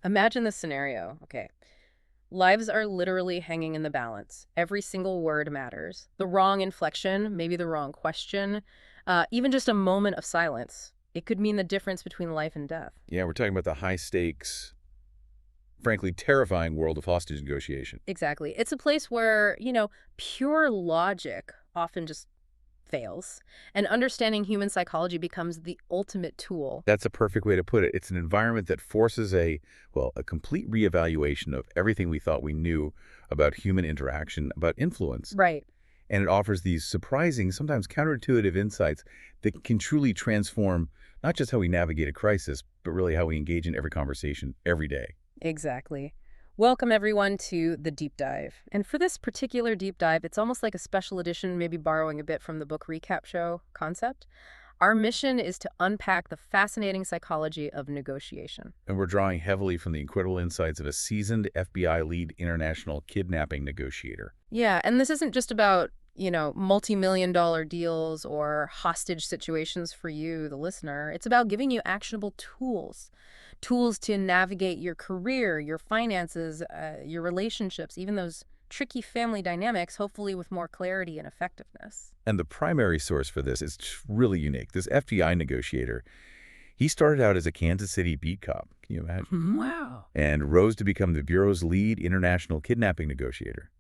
Imagine this scenario. Okay. Lives are literally hanging in the balance. Every single word matters. The wrong inflection, maybe the wrong question, even just a moment of silence. It could mean the difference between life and death. Yeah, we're talking about the high-stakes, frankly terrifying world of hostage negotiation. Exactly. It's a place where, pure logic often just fails, and understanding human psychology becomes the ultimate tool. That's a perfect way to put it. It's an environment that forces a complete reevaluation of everything we thought we knew about human interaction, about influence. Right. And it offers these surprising, sometimes counterintuitive insights that can truly transform not just how we navigate a crisis, but really how we engage in every conversation every day. Exactly. Welcome, everyone, to the deep dive. And for this particular deep dive, it's almost like a special edition, maybe borrowing a bit from the book recap show concept. Our mission is to unpack the fascinating psychology of negotiation. And we're drawing heavily from the incredible insights of a seasoned FBI lead international kidnapping negotiator. Yeah, and this isn't just about, multi-million-dollar deals or hostage situations for you, the listener. It's about giving you actionable tools to navigate your career, your finances, your relationships, even those tricky family dynamics, hopefully with more clarity and effectiveness. And the primary source for this is really unique. This FBI negotiator, he started out as a Kansas City beat cop. Can you imagine? Wow. And rose to become the Bureau's lead international kidnapping negotiator.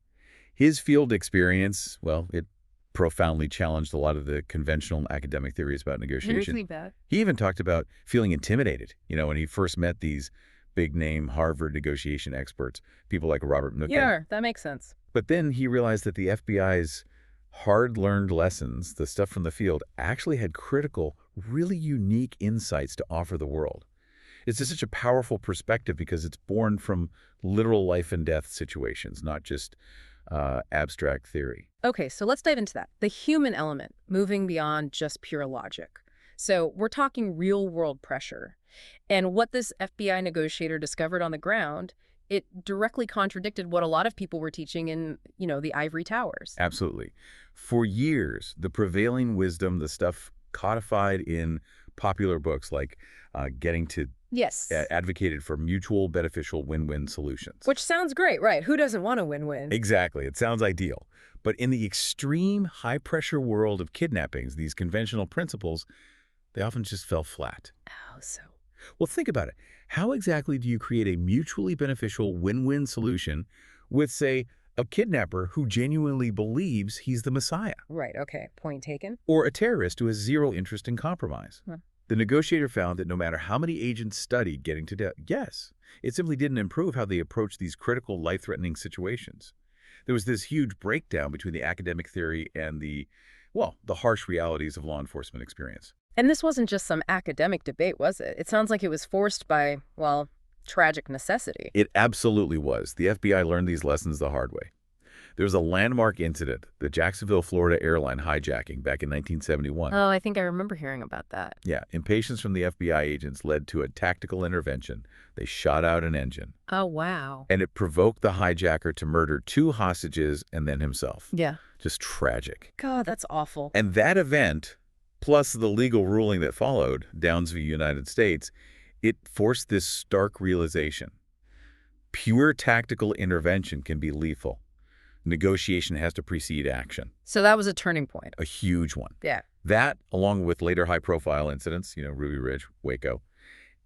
His field experience, well, it profoundly challenged a lot of the conventional academic theories about negotiation. Seriously bad. He even talked about feeling intimidated, when he first met these big-name Harvard negotiation experts, people like Robert Nook. Yeah, that makes sense. But then he realized that the FBI's hard-learned lessons, the stuff from the field, actually had critical, really unique insights to offer the world. It's just such a powerful perspective because it's born from literal life and death situations, not just abstract theory. Okay, so let's dive into that. The human element, moving beyond just pure logic. So we're talking real-world pressure. And what this FBI negotiator discovered on the ground, it directly contradicted what a lot of people were teaching in, the ivory towers. Absolutely. For years, the prevailing wisdom, the stuff codified in popular books like Getting to Yes. advocated for mutual beneficial win-win solutions. Which sounds great, right? Who doesn't want a win-win? Exactly. It sounds ideal. But in the extreme high-pressure world of kidnappings, these conventional principles, they often just fell flat. Oh, so. Well, think about it. How exactly do you create a mutually beneficial win-win solution with, say, a kidnapper who genuinely believes he's the Messiah? Right, okay. Point taken. Or a terrorist who has zero interest in compromise? Huh. The negotiator found that no matter how many agents studied getting to death, yes, it simply didn't improve how they approached these critical, life-threatening situations. There was this huge breakdown between the academic theory and the harsh realities of law enforcement experience. And this wasn't just some academic debate, was it? It sounds like it was forced by, tragic necessity. It absolutely was. The FBI learned these lessons the hard way. There was a landmark incident, the Jacksonville, Florida airline hijacking back in 1971. Oh, I think I remember hearing about that. Yeah, impatience from the FBI agents led to a tactical intervention. They shot out an engine. Oh, wow. And it provoked the hijacker to murder 2 hostages and then himself. Yeah. Just tragic. God, that's awful. And that event, plus the legal ruling that followed, Downs v. United States, it forced this stark realization. Pure tactical intervention can be lethal. Negotiation has to precede action. So that was a turning point. A huge one. Yeah. That, along with later high-profile incidents, Ruby Ridge, Waco,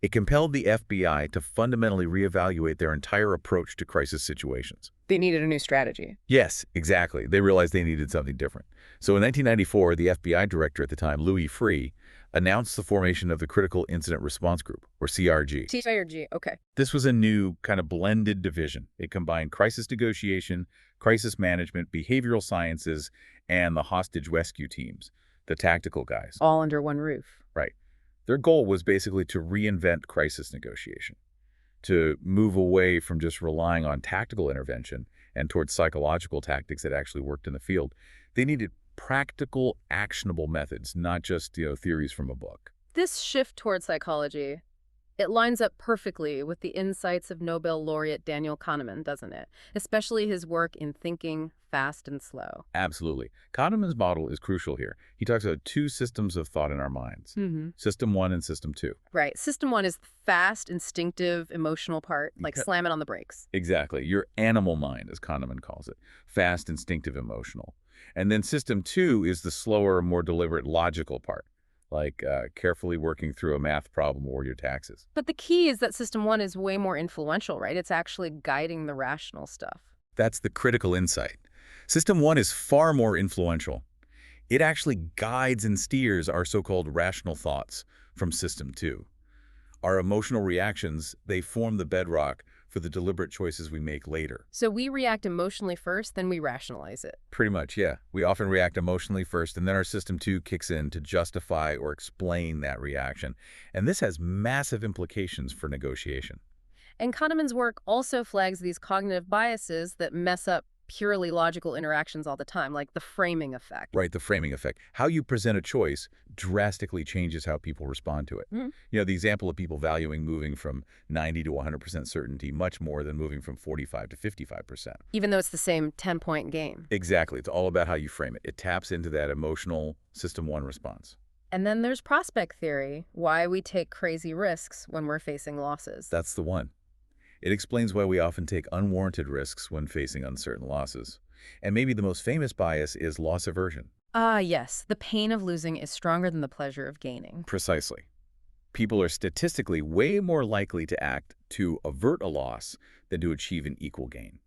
it compelled the FBI to fundamentally reevaluate their entire approach to crisis situations. They needed a new strategy. Yes, exactly. They realized they needed something different. So in 1994, the FBI director at the time, Louis Freeh, announced the formation of the Critical Incident Response Group, or CRG. CRG, okay. This was a new kind of blended division. It combined crisis negotiation, crisis management, behavioral sciences, and the hostage rescue teams, the tactical guys. All under one roof. Right. Their goal was basically to reinvent crisis negotiation, to move away from just relying on tactical intervention and towards psychological tactics that actually worked in the field. They needed practical, actionable methods, not just, theories from a book. This shift towards psychology, It lines up perfectly with the insights of Nobel laureate Daniel Kahneman, doesn't it? Especially his work in thinking fast and slow. Absolutely. Kahneman's model is crucial here. He talks about two systems of thought in our minds, System 1 and System 2. Right. System one is the fast, instinctive, emotional part, like Yeah, slamming on the brakes. exactly. Your animal mind, as Kahneman calls it. Fast, instinctive, emotional. And then System 2 is the slower, more deliberate, logical part, like carefully working through a math problem or your taxes. But the key is that system one is way more influential, right? It's actually guiding the rational stuff. That's the critical insight. System 1 is far more influential. It actually guides and steers our so-called rational thoughts from System 2. Our emotional reactions, they form the bedrock for the deliberate choices we make later. So we react emotionally first, then we rationalize it. Pretty much, yeah. We often react emotionally first, and then our System 2 kicks in to justify or explain that reaction. And this has massive implications for negotiation. And Kahneman's work also flags these cognitive biases that mess up purely logical interactions all the time, like the framing effect. Right, the framing effect. How you present a choice drastically changes how people respond to it. The example of people valuing moving from 90 to 100% certainty much more than moving from 45 to 55%. Even though it's the same 10-point game. Exactly. It's all about how you frame it. It taps into that emotional System 1 response. And then there's prospect theory, why we take crazy risks when we're facing losses. That's the one. It explains why we often take unwarranted risks when facing uncertain losses. And maybe the most famous bias is loss aversion. Ah, yes. The pain of losing is stronger than the pleasure of gaining. Precisely. People are statistically way more likely to act to avert a loss than to achieve an equal gain.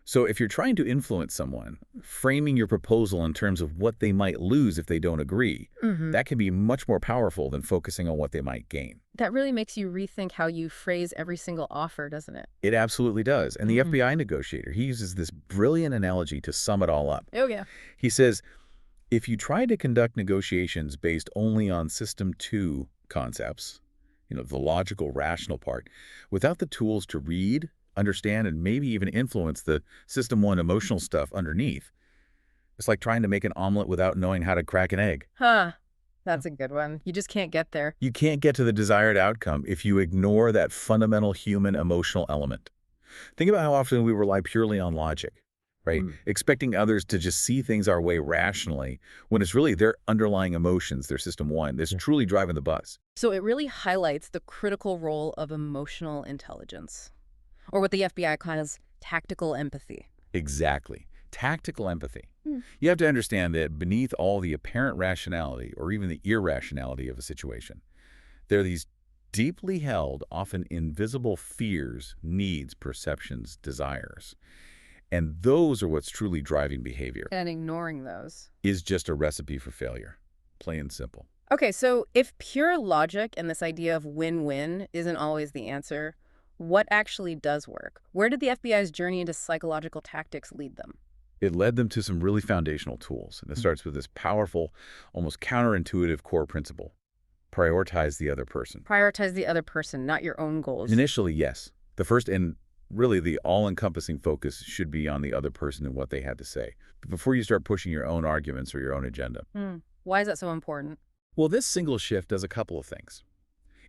So if you're trying to influence someone, framing your proposal in terms of what they might lose if they don't agree, that can be much more powerful than focusing on what they might gain. That really makes you rethink how you phrase every single offer, doesn't it? It absolutely does. And the FBI negotiator, he uses this brilliant analogy to sum it all up. Oh, yeah. He says, if you try to conduct negotiations based only on System 2 concepts, the logical, rational part, without the tools to read, understand, and maybe even influence the System 1 emotional stuff underneath, it's like trying to make an omelet without knowing how to crack an egg. Huh. That's a good one. You just can't get there. You can't get to the desired outcome if you ignore that fundamental human emotional element. Think about how often we rely purely on logic, right? Expecting others to just see things our way rationally when it's really their underlying emotions, their System 1, that's truly driving the bus. So it really highlights the critical role of emotional intelligence, or what the FBI calls tactical empathy. Exactly. Tactical empathy. You have to understand that beneath all the apparent rationality or even the irrationality of a situation, there are these deeply held, often invisible fears, needs, perceptions, desires. And those are what's truly driving behavior. And ignoring those Is just a recipe for failure. Plain and simple. Okay, so if pure logic and this idea of win-win isn't always the answer, what actually does work? Where did the FBI's journey into psychological tactics lead them? It led them to some really foundational tools. And it starts with this powerful, almost counterintuitive core principle. Prioritize the other person. Prioritize the other person, not your own goals. Initially, yes. The first and really the all-encompassing focus should be on the other person and what they had to say, before you start pushing your own arguments or your own agenda. Why is that so important? Well, this single shift does a couple of things.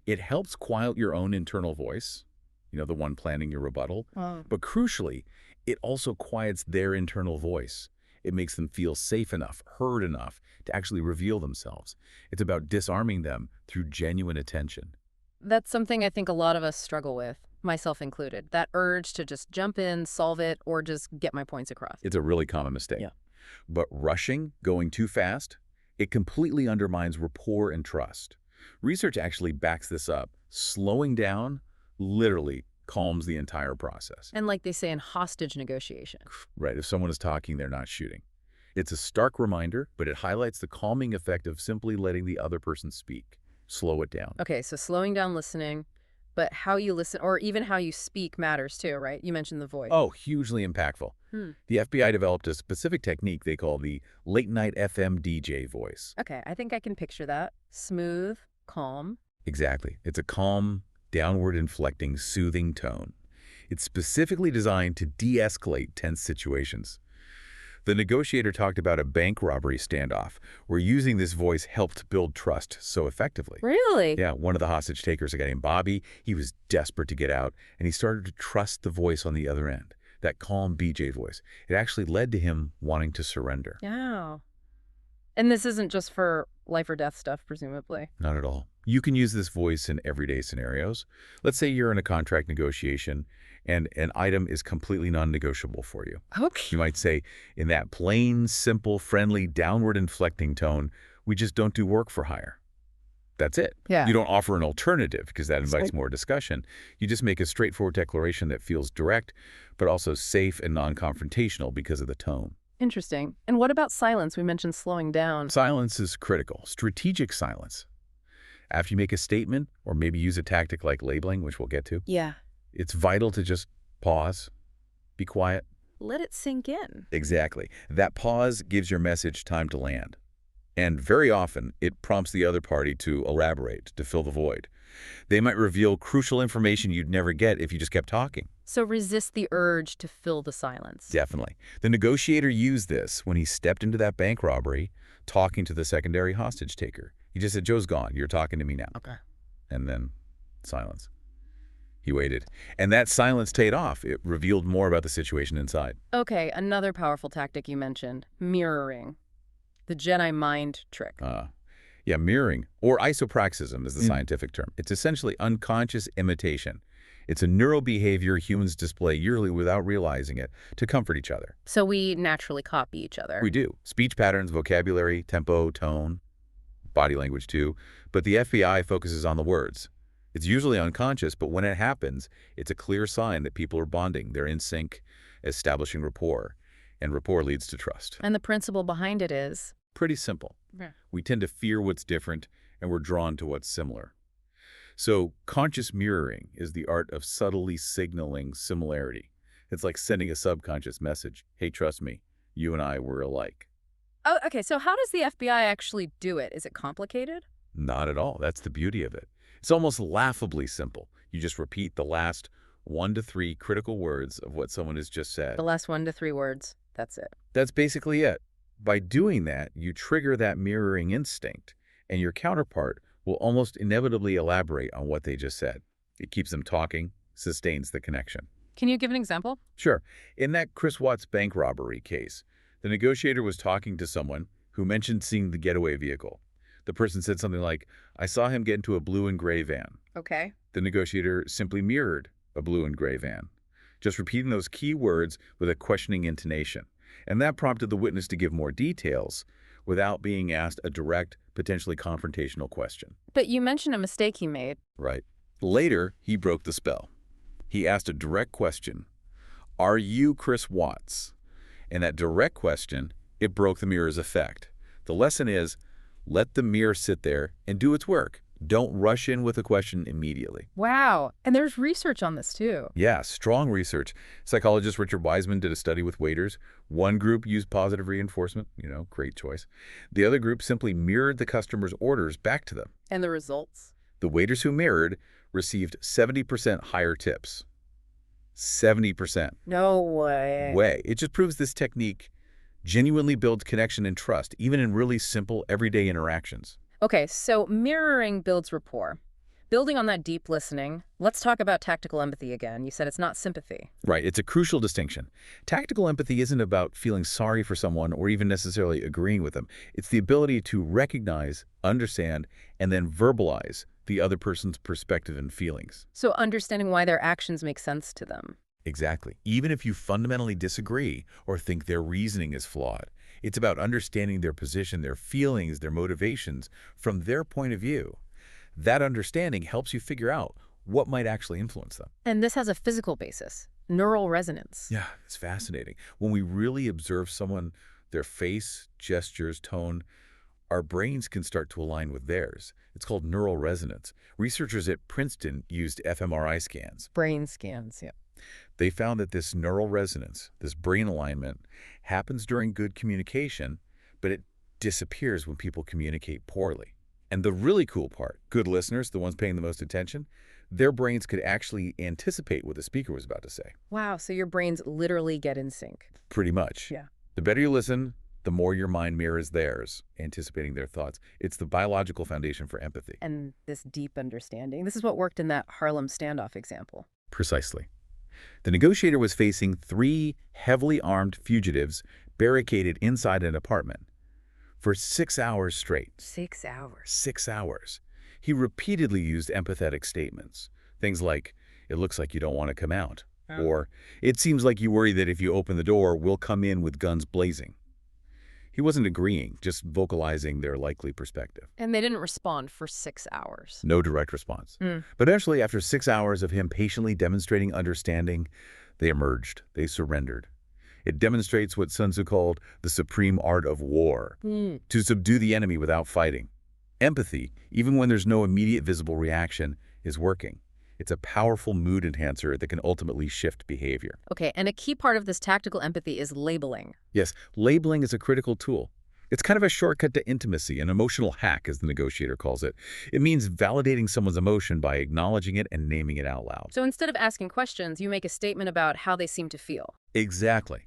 It helps quiet your own internal voice, the one planning your rebuttal. But crucially, it also quiets their internal voice. It makes them feel safe enough, heard enough to actually reveal themselves. It's about disarming them through genuine attention. That's something I think a lot of us struggle with, myself included. That urge to just jump in, solve it, or just get my points across. It's a really common mistake. But rushing, going too fast, it completely undermines rapport and trust. Research actually backs this up. Slowing down literally calms the entire process. And like they say in hostage negotiation. Right, if someone is talking, they're not shooting. It's a stark reminder, but it highlights the calming effect of simply letting the other person speak. Slow it down. Okay, so slowing down listening, but how you listen, or even how you speak, matters too, right? You mentioned the voice. Oh, hugely impactful. The FBI developed a specific technique they call the late-night FM DJ voice. Okay, I think I can picture that. Smooth, calm. Exactly. It's a calm, downward-inflecting, soothing tone. It's specifically designed to de-escalate tense situations. The negotiator talked about a bank robbery standoff where using this voice helped build trust so effectively. Really? Yeah, one of the hostage takers, a guy named Bobby, he was desperate to get out, and he started to trust the voice on the other end, that calm BJ voice. It actually led to him wanting to surrender. Yeah. And this isn't just for life or death stuff, presumably. Not at all. You can use this voice in everyday scenarios. Let's say you're in a contract negotiation and an item is completely non-negotiable for you. Okay. You might say, in that plain, simple, friendly, downward inflecting tone, we just don't do work for hire. That's it. Yeah. You don't offer an alternative because that invites more discussion. You just make a straightforward declaration that feels direct, but also safe and non-confrontational because of the tone. Interesting. And what about silence? We mentioned slowing down. Silence is critical. Strategic silence. After you make a statement, or maybe use a tactic like labeling, which we'll get to, Yeah. it's vital to just pause, be quiet. Let it sink in. Exactly. That pause gives your message time to land. And very often, it prompts the other party to elaborate, to fill the void. They might reveal crucial information you'd never get if you just kept talking. So resist the urge to fill the silence. Definitely. The negotiator used this when he stepped into that bank robbery, talking to the secondary hostage taker. He just said, "Joe's gone. You're talking to me now." Okay. And then silence. He waited. And that silence paid off. It revealed more about the situation inside. Okay, another powerful tactic you mentioned, mirroring. The Jedi mind trick. Yeah, mirroring, or isopraxism is the scientific term. It's essentially unconscious imitation. It's a neurobehavior humans display yearly without realizing it to comfort each other. So we naturally copy each other. We do. Speech patterns, vocabulary, tempo, tone, body language too. But the FBI focuses on the words. It's usually unconscious, but when it happens, it's a clear sign that people are bonding. They're in sync, establishing rapport. And rapport leads to trust. And the principle behind it is? Pretty simple. Yeah. We tend to fear what's different, and we're drawn to what's similar. So conscious mirroring is the art of subtly signaling similarity. It's like sending a subconscious message. Hey, trust me, you and I were alike. Oh, okay. So how does the FBI actually do it? Is it complicated? Not at all. That's the beauty of it. It's almost laughably simple. You just repeat the last 1 to 3 critical words of what someone has just said. The last 1 to 3 words. That's it. That's basically it. By doing that, you trigger that mirroring instinct, and your counterpart will almost inevitably elaborate on what they just said. It keeps them talking, sustains the connection. Can you give an example? Sure. In that Chris Voss bank robbery case, the negotiator was talking to someone who mentioned seeing the getaway vehicle. The person said something like, "I saw him get into a blue and gray van." Okay. The negotiator simply mirrored a blue and gray van, just repeating those key words with a questioning intonation. And that prompted the witness to give more details without being asked a direct, potentially confrontational question. But you mentioned a mistake he made. Right. Later, he broke the spell. He asked a direct question. "Are you Chris Watts?" And that direct question, it broke the mirror's effect. The lesson is, let the mirror sit there and do its work. Don't rush in with a question immediately. Wow. And there's research on this too. Yeah, strong research. Psychologist Richard Wiseman did a study with waiters. One group used positive reinforcement, great choice. The other group simply mirrored the customer's orders back to them. And the results? The waiters who mirrored received 70% higher tips. 70%. No way. It just proves this technique genuinely builds connection and trust, even in really simple, everyday interactions. Okay, so mirroring builds rapport. Building on that deep listening, let's talk about tactical empathy again. You said it's not sympathy. Right, it's a crucial distinction. Tactical empathy isn't about feeling sorry for someone or even necessarily agreeing with them. It's the ability to recognize, understand, and then verbalize the other person's perspective and feelings. So understanding why their actions make sense to them. Exactly. Even if you fundamentally disagree or think their reasoning is flawed, it's about understanding their position, their feelings, their motivations from their point of view. That understanding helps you figure out what might actually influence them. And this has a physical basis, neural resonance. Yeah, it's fascinating. When we really observe someone, their face, gestures, tone, our brains can start to align with theirs. It's called neural resonance. Researchers at Princeton used fMRI scans. Brain scans, yeah. They found that this neural resonance, this brain alignment, happens during good communication, but it disappears when people communicate poorly. And the really cool part, good listeners, the ones paying the most attention, their brains could actually anticipate what the speaker was about to say. Wow, so your brains literally get in sync. Pretty much. Yeah. The better you listen, the more your mind mirrors theirs, anticipating their thoughts. It's the biological foundation for empathy. And this deep understanding. This is what worked in that Harlem standoff example. Precisely. The negotiator was facing 3 heavily armed fugitives barricaded inside an apartment for 6 hours straight. 6 hours. 6 hours. He repeatedly used empathetic statements. Things like, "It looks like you don't want to come out." Oh. Or, "It seems like you worry that if you open the door, we'll come in with guns blazing." He wasn't agreeing, just vocalizing their likely perspective. And they didn't respond for 6 hours. No direct response. But eventually, after 6 hours of him patiently demonstrating understanding, they emerged. They surrendered. It demonstrates what Sun Tzu called the supreme art of war, to subdue the enemy without fighting. Empathy, even when there's no immediate visible reaction, is working. It's a powerful mood enhancer that can ultimately shift behavior. Okay, and a key part of this tactical empathy is labeling. Yes, labeling is a critical tool. It's kind of a shortcut to intimacy, an emotional hack, as the negotiator calls it. It means validating someone's emotion by acknowledging it and naming it out loud. So instead of asking questions, you make a statement about how they seem to feel. Exactly.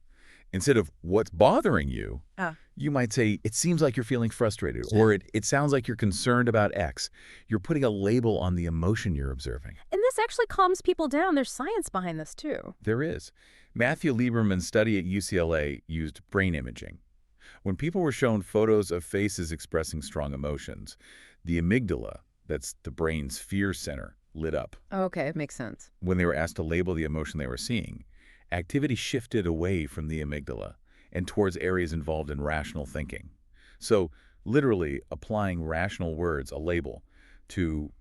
Instead of "what's bothering you," you might say, "It seems like you're feeling frustrated," or it sounds like you're concerned about X. You're putting a label on the emotion you're observing. And this actually calms people down. There's science behind this, too. There is. Matthew Lieberman's study at UCLA used brain imaging. When people were shown photos of faces expressing strong emotions, the amygdala, that's the brain's fear center, lit up. Okay, it makes sense. When they were asked to label the emotion they were seeing, activity shifted away from the amygdala and towards areas involved in rational thinking. So, literally applying rational words, a label, to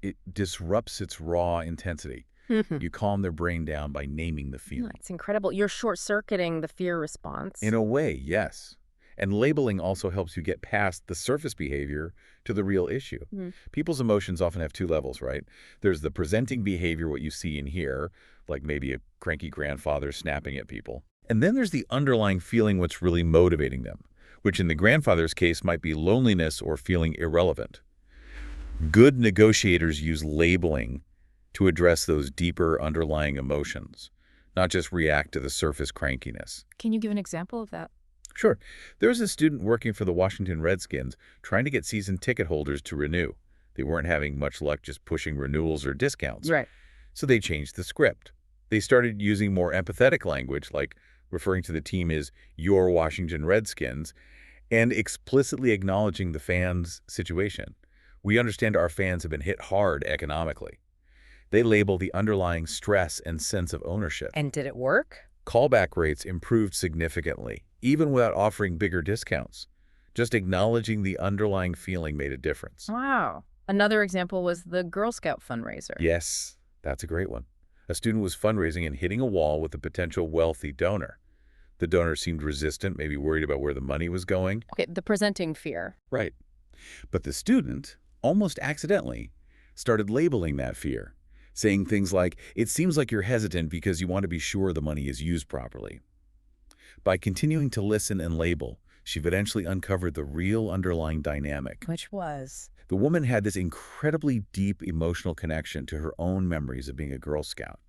it disrupts its raw intensity. You calm their brain down by naming the feeling. It's incredible. You're short-circuiting the fear response. In a way, yes. And labeling also helps you get past the surface behavior to the real issue. People's emotions often have 2 levels, right? There's the presenting behavior, what you see and hear, like maybe a cranky grandfather snapping at people. And then there's the underlying feeling, what's really motivating them, which in the grandfather's case might be loneliness or feeling irrelevant. Good negotiators use labeling to address those deeper underlying emotions, not just react to the surface crankiness. Can you give an example of that? Sure. There was a student working for the Washington Redskins trying to get season ticket holders to renew. They weren't having much luck just pushing renewals or discounts. Right. So they changed the script. They started using more empathetic language, like referring to the team as "your Washington Redskins," and explicitly acknowledging the fans' situation. "We understand our fans have been hit hard economically." They label the underlying stress and sense of ownership. And did it work? Callback rates improved significantly, even without offering bigger discounts. Just acknowledging the underlying feeling made a difference. Wow. Another example was the Girl Scout fundraiser. Yes, that's a great one. A student was fundraising and hitting a wall with a potential wealthy donor. The donor seemed resistant, maybe worried about where the money was going. Okay, the presenting fear. Right. But the student, almost accidentally, started labeling that fear, saying things like, "It seems like you're hesitant because you want to be sure the money is used properly." By continuing to listen and label, she eventually uncovered the real underlying dynamic. Which was? The woman had this incredibly deep emotional connection to her own memories of being a Girl Scout,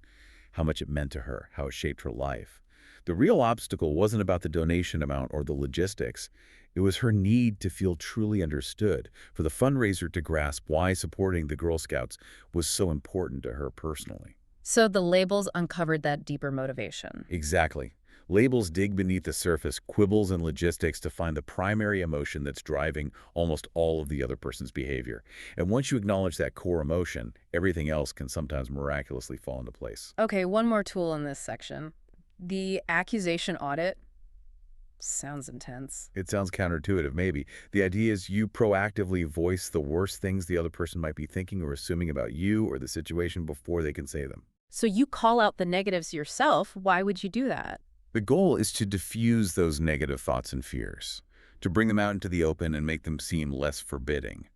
how much it meant to her, how it shaped her life. The real obstacle wasn't about the donation amount or the logistics. It was her need to feel truly understood, for the fundraiser to grasp why supporting the Girl Scouts was so important to her personally. So the labels uncovered that deeper motivation. Exactly. Labels dig beneath the surface, quibbles and logistics to find the primary emotion that's driving almost all of the other person's behavior. And once you acknowledge that core emotion, everything else can sometimes miraculously fall into place. Okay, one more tool in this section. The accusation audit. Sounds intense. It sounds counterintuitive, maybe. The idea is you proactively voice the worst things the other person might be thinking or assuming about you or the situation before they can say them. So you call out the negatives yourself. Why would you do that? The goal is to diffuse those negative thoughts and fears, to bring them out into the open and make them seem less forbidding.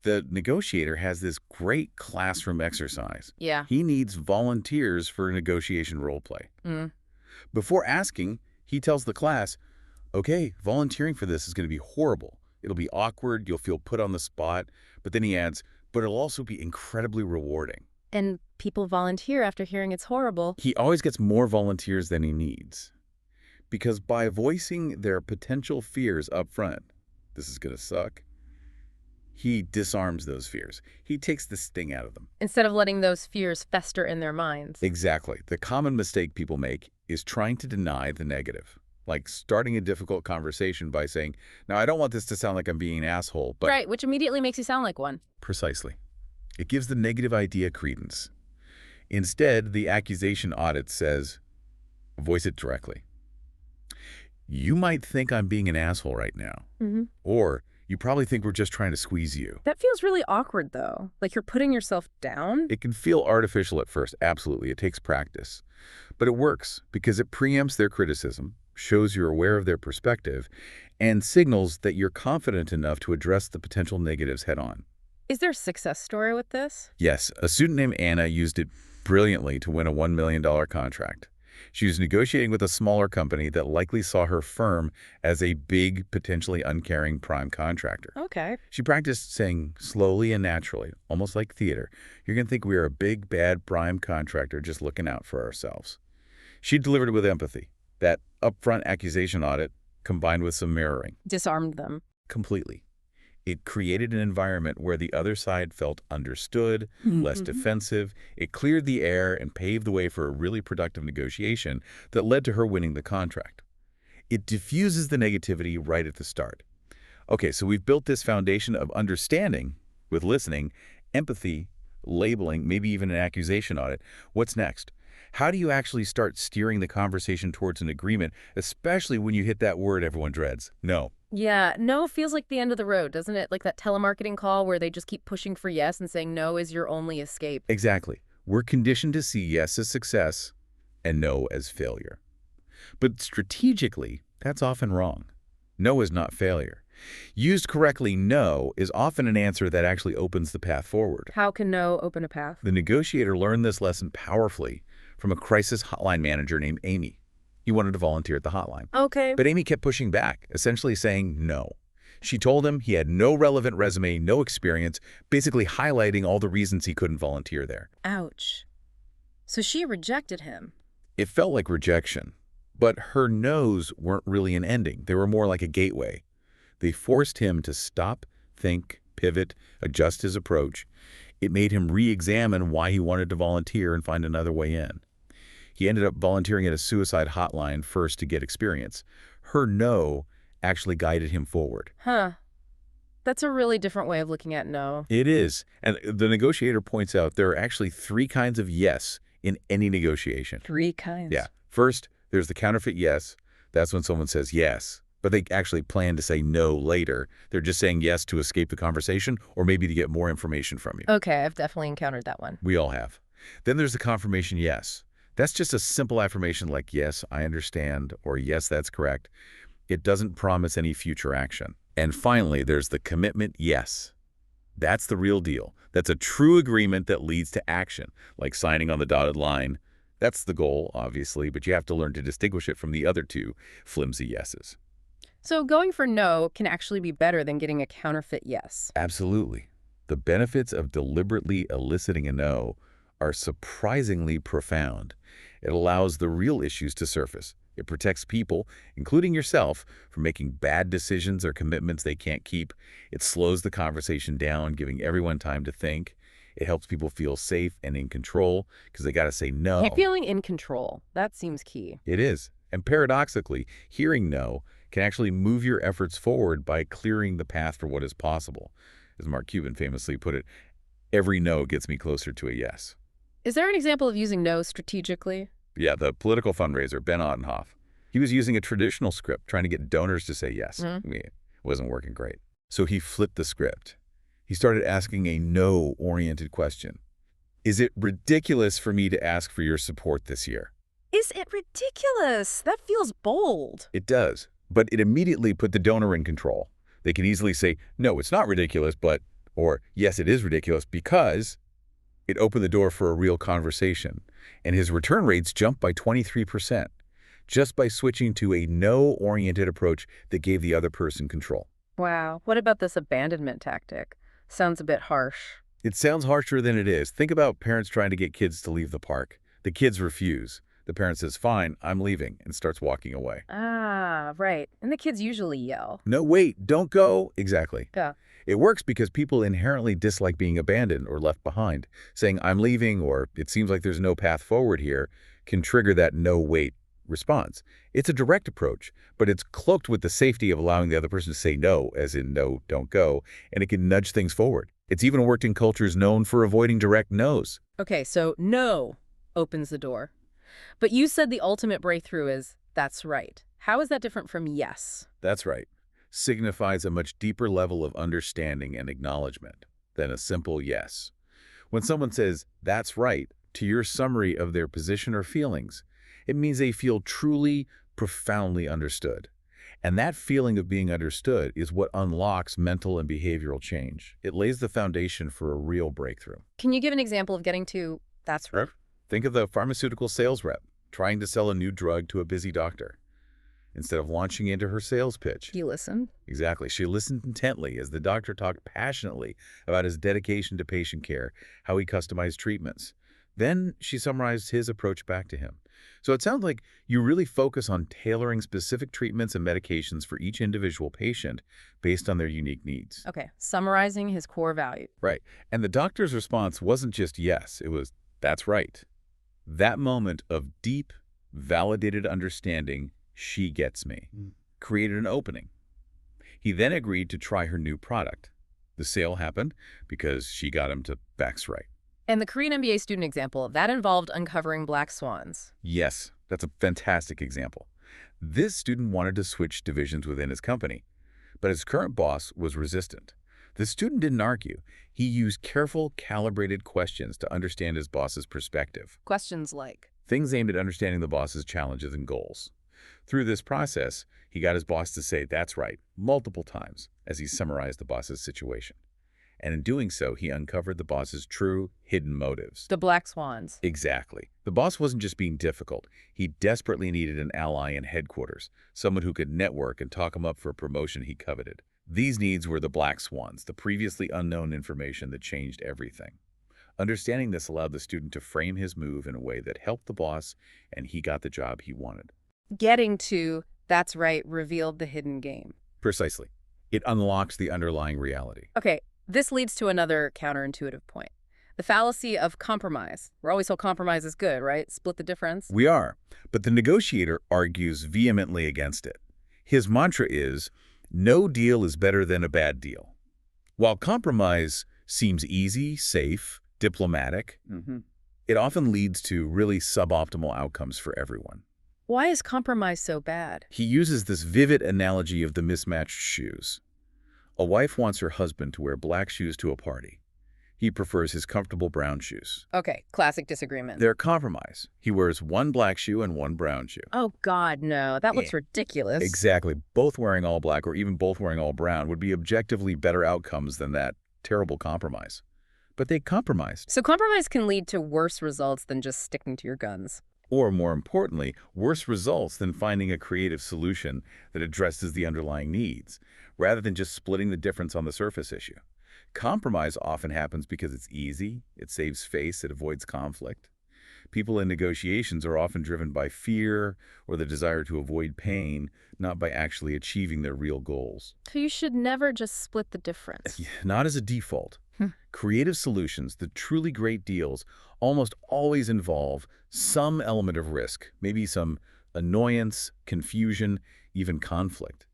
The negotiator has this great classroom exercise. Yeah. He needs volunteers for negotiation role play. Before asking, he tells the class, "Okay, volunteering for this is going to be horrible. It'll be awkward, you'll feel put on the spot." But then he adds, "But it'll also be incredibly rewarding." And people volunteer after hearing it's horrible. He always gets more volunteers than he needs. Because by voicing their potential fears up front, this is going to suck, he disarms those fears. He takes the sting out of them. Instead of letting those fears fester in their minds. Exactly. The common mistake people make is trying to deny the negative. Like starting a difficult conversation by saying, now, I don't want this to sound like I'm being an asshole, but... Right, which immediately makes you sound like one. Precisely. It gives the negative idea credence. Instead, the accusation audit says, voice it directly. You might think I'm being an asshole right now. Or you probably think we're just trying to squeeze you. That feels really awkward, though. Like you're putting yourself down. It can feel artificial at first, absolutely. It takes practice. But it works because it preempts their criticism, shows you're aware of their perspective, and signals that you're confident enough to address the potential negatives head-on. Is there a success story with this? Yes, a student named Anna used it brilliantly to win a $1 million contract. She was negotiating with a smaller company that likely saw her firm as a big, potentially uncaring prime contractor. Okay. She practiced saying slowly and naturally, almost like theater, you're going to think we're a big, bad prime contractor just looking out for ourselves. She delivered it with empathy. That upfront accusation audit combined with some mirroring. Disarmed them. Completely. It created an environment where the other side felt understood, less defensive. It cleared the air and paved the way for a really productive negotiation that led to her winning the contract. It diffuses the negativity right at the start. Okay, so we've built this foundation of understanding with listening, empathy, labeling, maybe even an accusation audit. What's next? How do you actually start steering the conversation towards an agreement, especially when you hit that word everyone dreads, no? Yeah, no feels like the end of the road, doesn't it? Like that telemarketing call where they just keep pushing for yes and saying no is your only escape. Exactly. We're conditioned to see yes as success and no as failure. But strategically, that's often wrong. No is not failure. Used correctly, no is often an answer that actually opens the path forward. How can no open a path? The negotiator learned this lesson powerfully from a crisis hotline manager named Amy. He wanted to volunteer at the hotline. Okay. But Amy kept pushing back, essentially saying no. She told him he had no relevant resume, no experience, basically highlighting all the reasons he couldn't volunteer there. Ouch. So she rejected him. It felt like rejection, but her no's weren't really an ending. They were more like a gateway. They forced him to stop, think, pivot, adjust his approach. It made him re-examine why he wanted to volunteer and find another way in. He ended up volunteering at a suicide hotline first to get experience. Her no actually guided him forward. Huh. That's a really different way of looking at no. It is. And the negotiator points out there are actually 3 kinds of yes in any negotiation. 3 kinds? Yeah. First, there's the counterfeit yes. That's when someone says yes, but they actually plan to say no later. They're just saying yes to escape the conversation or maybe to get more information from you. Okay, I've definitely encountered that one. We all have. Then there's the confirmation yes. That's just a simple affirmation like, yes, I understand, or yes, that's correct. It doesn't promise any future action. And finally, there's the commitment yes. That's the real deal. That's a true agreement that leads to action, like signing on the dotted line. That's the goal, obviously, but you have to learn to distinguish it from the other 2 flimsy yeses. So going for no can actually be better than getting a counterfeit yes. Absolutely. The benefits of deliberately eliciting a no are surprisingly profound. It allows the real issues to surface. It protects people, including yourself, from making bad decisions or commitments they can't keep. It slows the conversation down, giving everyone time to think. It helps people feel safe and in control because they got to say no. And feeling in control, that seems key. It is. And paradoxically, hearing no can actually move your efforts forward by clearing the path for what is possible. As Mark Cuban famously put it, every no gets me closer to a yes. Is there an example of using no strategically? Yeah, the political fundraiser, Ben Ottenhoff. He was using a traditional script, trying to get donors to say yes. I mean, it wasn't working great. So he flipped the script. He started asking a no-oriented question. Is it ridiculous for me to ask for your support this year? Is it ridiculous? That feels bold. It does, but it immediately put the donor in control. They can easily say, no, it's not ridiculous, but, or yes, it is ridiculous because it opened the door for a real conversation. And his return rates jumped by 23%, just by switching to a no-oriented approach that gave the other person control. Wow. What about this abandonment tactic? Sounds a bit harsh. It sounds harsher than it is. Think about parents trying to get kids to leave the park. The kids refuse. The parent says, fine, I'm leaving, and starts walking away. Ah, right. And the kids usually yell. No, wait, don't go. Exactly. Yeah. It works because people inherently dislike being abandoned or left behind. Saying, I'm leaving, or it seems like there's no path forward here, can trigger that no, wait response. It's a direct approach, but it's cloaked with the safety of allowing the other person to say no, as in no, don't go, and it can nudge things forward. It's even worked in cultures known for avoiding direct no's. Okay, so no opens the door. But you said the ultimate breakthrough is, that's right. How is that different from yes? That's right. Signifies a much deeper level of understanding and acknowledgement than a simple yes. When someone says, that's right, to your summary of their position or feelings, it means they feel truly, profoundly understood. And that feeling of being understood is what unlocks mental and behavioral change. It lays the foundation for a real breakthrough. Can you give an example of getting to, that's right? Think of the pharmaceutical sales rep trying to sell a new drug to a busy doctor. Instead of launching into her sales pitch. You listened? Exactly. She listened intently as the doctor talked passionately about his dedication to patient care, how he customized treatments. Then she summarized his approach back to him. So it sounds like you really focus on tailoring specific treatments and medications for each individual patient based on their unique needs. Okay, summarizing his core value. Right. And the doctor's response wasn't just yes, it was, that's right. That moment of deep, validated understanding, she gets me, created an opening. He then agreed to try her new product. The sale happened because she got him to backs right. And the Korean MBA student example, that involved uncovering black swans. Yes, that's a fantastic example. This student wanted to switch divisions within his company, but his current boss was resistant. The student didn't argue. He used careful, calibrated questions to understand his boss's perspective. Questions like? Things aimed at understanding the boss's challenges and goals. Through this process, he got his boss to say, that's right, multiple times as he summarized the boss's situation. And in doing so, he uncovered the boss's true, hidden motives. The black swans. Exactly. The boss wasn't just being difficult. He desperately needed an ally in headquarters, someone who could network and talk him up for a promotion he coveted. These needs were the black swans, the previously unknown information that changed everything. Understanding this allowed the student to frame his move in a way that helped the boss, and he got the job he wanted. Getting to, that's right, revealed the hidden game. Precisely. It unlocks the underlying reality. Okay, this leads to another counterintuitive point. The fallacy of compromise. We're always told compromise is good, right? Split the difference. We are, but the negotiator argues vehemently against it. His mantra is, no deal is better than a bad deal. While compromise seems easy, safe, diplomatic, it often leads to really suboptimal outcomes for everyone. Why is compromise so bad? He uses this vivid analogy of the mismatched shoes. A wife wants her husband to wear black shoes to a party. He prefers his comfortable brown shoes. Okay, classic disagreement. They're a compromise. He wears one black shoe and one brown shoe. Oh, God, no. That looks ridiculous. Exactly. Both wearing all black or even both wearing all brown would be objectively better outcomes than that terrible compromise. But they compromised. So compromise can lead to worse results than just sticking to your guns. Or, more importantly, worse results than finding a creative solution that addresses the underlying needs, rather than just splitting the difference on the surface issue. Compromise often happens because it's easy, it saves face, it avoids conflict. People in negotiations are often driven by fear or the desire to avoid pain, not by actually achieving their real goals. So you should never just split the difference. Not as a default. Creative solutions, the truly great deals, almost always involve some element of risk, maybe some annoyance, confusion, even conflict.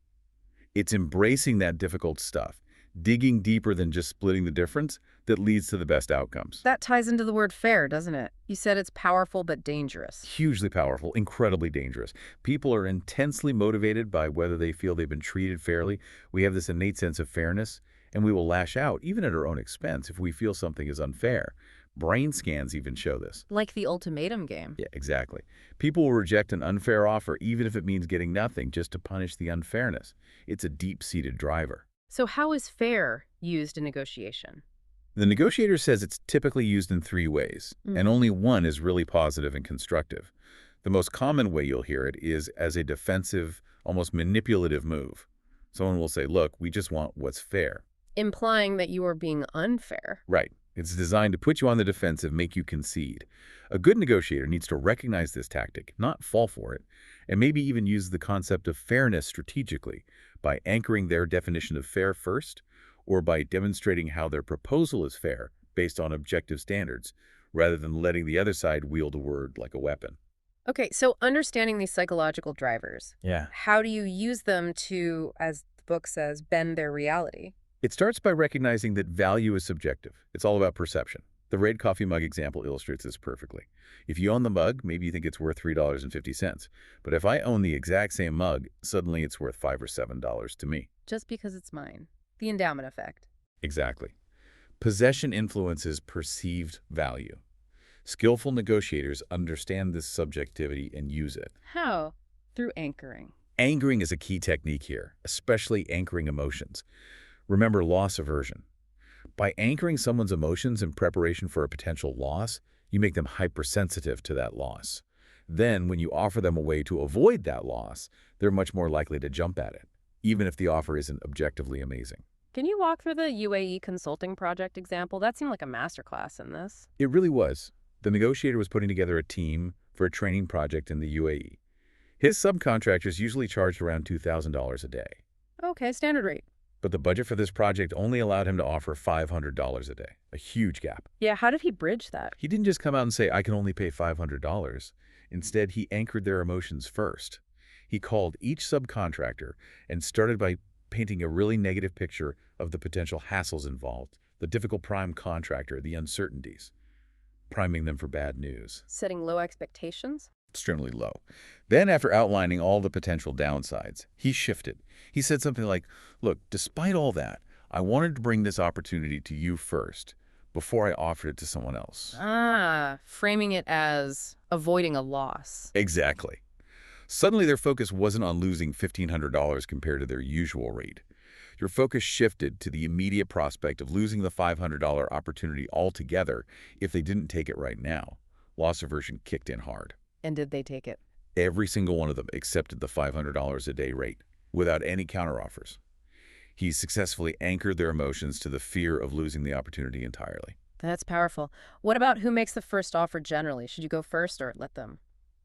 It's embracing that difficult stuff, digging deeper than just splitting the difference, that leads to the best outcomes. That ties into the word fair, doesn't it? You said it's powerful but dangerous. Hugely powerful, incredibly dangerous. People are intensely motivated by whether they feel they've been treated fairly. We have this innate sense of fairness, and we will lash out, even at our own expense, if we feel something is unfair. Brain scans even show this. Like the ultimatum game. Yeah, exactly. People will reject an unfair offer, even if it means getting nothing, just to punish the unfairness. It's a deep-seated driver. So how is fair used in negotiation? The negotiator says it's typically used in 3 ways, and only one is really positive and constructive. The most common way you'll hear it is as a defensive, almost manipulative move. Someone will say, look, we just want what's fair. Implying that you are being unfair. Right. It's designed to put you on the defensive, make you concede. A good negotiator needs to recognize this tactic, not fall for it, and maybe even use the concept of fairness strategically by anchoring their definition of fair first, or by demonstrating how their proposal is fair based on objective standards, rather than letting the other side wield a word like a weapon. Okay, so understanding these psychological drivers, Yeah. how do you use them to, as the book says, bend their reality? It starts by recognizing that value is subjective. It's all about perception. The red coffee mug example illustrates this perfectly. If you own the mug, maybe you think it's worth $3.50. But if I own the exact same mug, suddenly it's worth $5 or $7 to me. Just because it's mine. The endowment effect. Exactly. Possession influences perceived value. Skillful negotiators understand this subjectivity and use it. How? Through anchoring. Anchoring is a key technique here, especially anchoring emotions. Remember loss aversion. By anchoring someone's emotions in preparation for a potential loss, you make them hypersensitive to that loss. Then, when you offer them a way to avoid that loss, they're much more likely to jump at it, even if the offer isn't objectively amazing. Can you walk through the UAE consulting project example? That seemed like a masterclass in this. It really was. The negotiator was putting together a team for a training project in the UAE. His subcontractors usually charged around $2,000 a day. Okay, standard rate. But the budget for this project only allowed him to offer $500 a day, a huge gap. Yeah, how did he bridge that? He didn't just come out and say, I can only pay $500. Instead, he anchored their emotions first. He called each subcontractor and started by painting a really negative picture of the potential hassles involved, the difficult prime contractor, the uncertainties, priming them for bad news. Setting low expectations? Extremely low. Then, after outlining all the potential downsides, he shifted. He said something like, look, despite all that, I wanted to bring this opportunity to you first, before I offered it to someone else. Ah, framing it as avoiding a loss. Exactly. Suddenly, their focus wasn't on losing $1,500 compared to their usual rate. Your focus shifted to the immediate prospect of losing the $500 opportunity altogether if they didn't take it right now. Loss aversion kicked in hard. And did they take it? Every single one of them accepted the $500 a day rate without any counteroffers. He successfully anchored their emotions to the fear of losing the opportunity entirely. That's powerful. What about who makes the first offer generally? Should you go first or let them?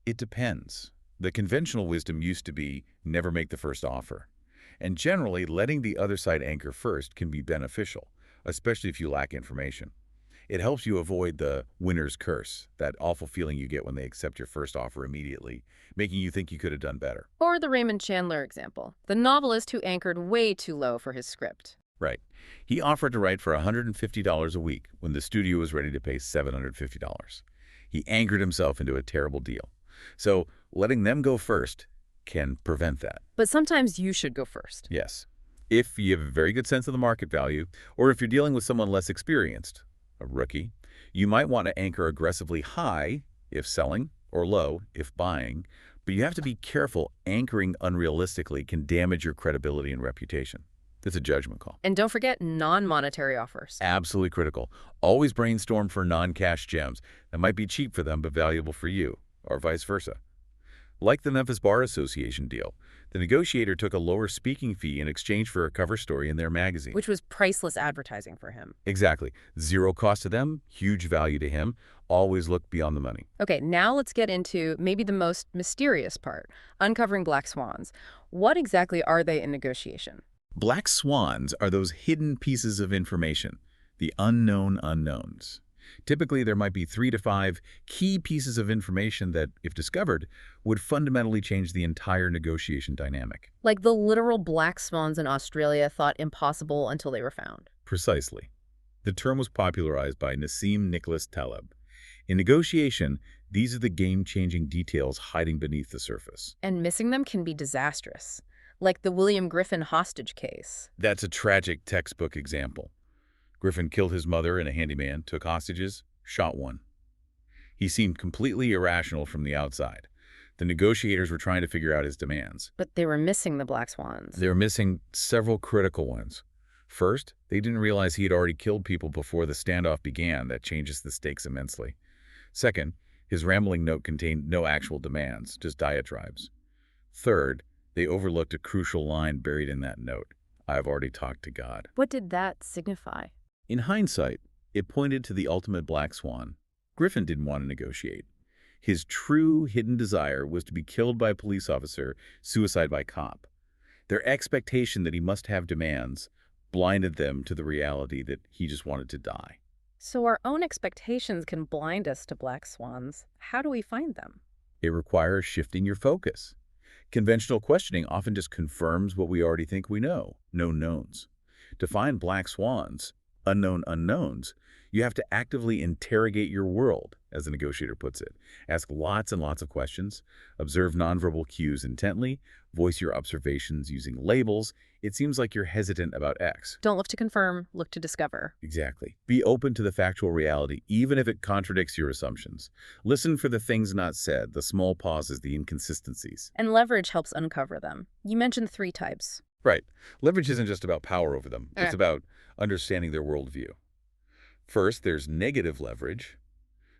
It depends. The conventional wisdom used to be never make the first offer. And generally, letting the other side anchor first can be beneficial, especially if you lack information. It helps you avoid the winner's curse, that awful feeling you get when they accept your first offer immediately, making you think you could have done better. Or the Raymond Chandler example, the novelist who anchored way too low for his script. Right. He offered to write for $150 a week when the studio was ready to pay $750. He anchored himself into a terrible deal. So letting them go first can prevent that. But sometimes you should go first. Yes. If you have a very good sense of the market value, or if you're dealing with someone less experienced, a rookie, you might want to anchor aggressively high if selling or low if buying, but you have to be careful. Anchoring unrealistically can damage your credibility and reputation. It's a judgment call. And don't forget non-monetary offers. Absolutely critical. Always brainstorm for non-cash gems that might be cheap for them but valuable for you, or vice versa. Like the Memphis Bar Association deal, the negotiator took a lower speaking fee in exchange for a cover story in their magazine. Which was priceless advertising for him. Exactly. Zero cost to them, huge value to him. Always look beyond the money. Okay, now let's get into maybe the most mysterious part, uncovering black swans. What exactly are they in negotiation? Black swans are those hidden pieces of information, the unknown unknowns. Typically, there might be 3 to 5 key pieces of information that, if discovered, would fundamentally change the entire negotiation dynamic. Like the literal black swans in Australia thought impossible until they were found. Precisely. The term was popularized by Nassim Nicholas Taleb. In negotiation, these are the game-changing details hiding beneath the surface. And missing them can be disastrous. Like the William Griffin hostage case. That's a tragic textbook example. Griffin killed his mother and a handyman, took hostages, shot one. He seemed completely irrational from the outside. The negotiators were trying to figure out his demands. But they were missing the black swans. They were missing several critical ones. First, they didn't realize he had already killed people before the standoff began. That changes the stakes immensely. Second, his rambling note contained no actual demands, just diatribes. Third, they overlooked a crucial line buried in that note. I've already talked to God. What did that signify? In hindsight, It pointed to the ultimate black swan. Griffin didn't want to negotiate. His true hidden desire was to be killed by a police officer, suicide by cop. Their expectation that he must have demands blinded them to the reality that he just wanted to die. So our own expectations can blind us to black swans. How do we find them? It requires shifting your focus. Conventional questioning often just confirms what we already think we know, known knowns. To find black swans, unknown unknowns, you have to actively interrogate your world, as the negotiator puts it. Ask lots and lots of questions, observe nonverbal cues intently, voice your observations using labels. It seems like you're hesitant about X. Don't look to confirm, look to discover. Exactly. Be open to the factual reality, even if it contradicts your assumptions. Listen for the things not said, the small pauses, the inconsistencies. And leverage helps uncover them. You mentioned 3 types. Right. Leverage isn't just about power over them. Eh. It's about understanding their worldview. First, there's negative leverage.